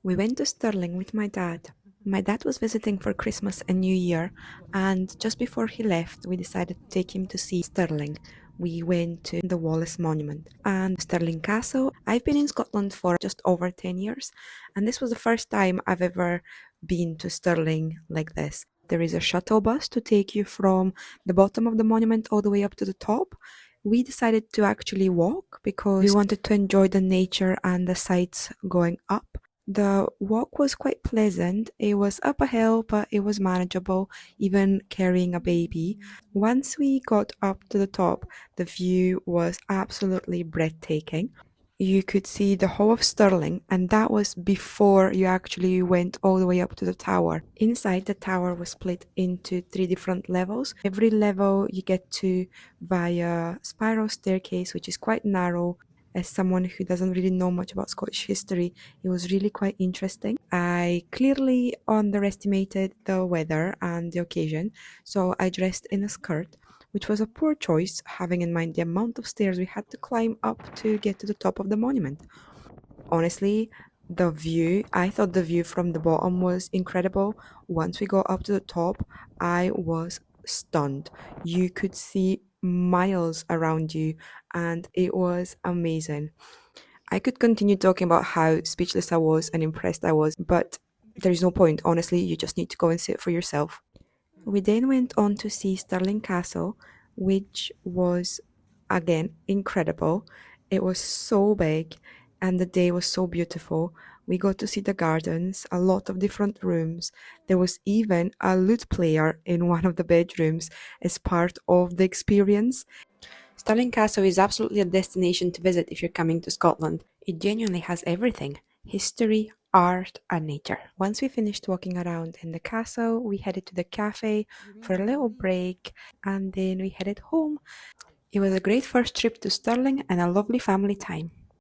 We went to Stirling with my dad. My dad was visiting for Christmas and New Year, and just before he left, we decided to take him to see Stirling. We went to the Wallace Monument and Stirling Castle. I've been in Scotland for just over 10 years, and this was the first time I've ever been to Stirling like this. There is a shuttle bus to take you from the bottom of the monument all the way up to the top. We decided to actually walk because we wanted to enjoy the nature and the sights going up. The walk was quite pleasant. It was up a hill, but it was manageable, even carrying a baby. Once we got up to the top, the view was absolutely breathtaking. You could see the whole of Stirling, and that was before you actually went all the way up to the tower. Inside, the tower was split into three different levels. Every level you get to via spiral staircase, which is quite narrow. As someone who doesn't really know much about Scottish history, it was really quite interesting. I clearly underestimated the weather and the occasion, so I dressed in a skirt, which was a poor choice, having in mind the amount of stairs we had to climb up to get to the top of the monument. Honestly, I thought the view from the bottom was incredible. Once we got up to the top, I was stunned. You could see miles around you, and it was amazing. I could continue talking about how speechless I was and impressed I was, but there's no point. Honestly, you just need to go and see it for yourself. We then went on to see Stirling Castle, which was again incredible. It was so big and the day was so beautiful. We got to see the gardens, a lot of different rooms. There was even a lute player in one of the bedrooms as part of the experience. Stirling Castle is absolutely a destination to visit if you're coming to Scotland. It genuinely has everything: history, art, and nature. Once we finished walking around in the castle, we headed to the cafe for a little break and then we headed home. It was a great first trip to Stirling and a lovely family time.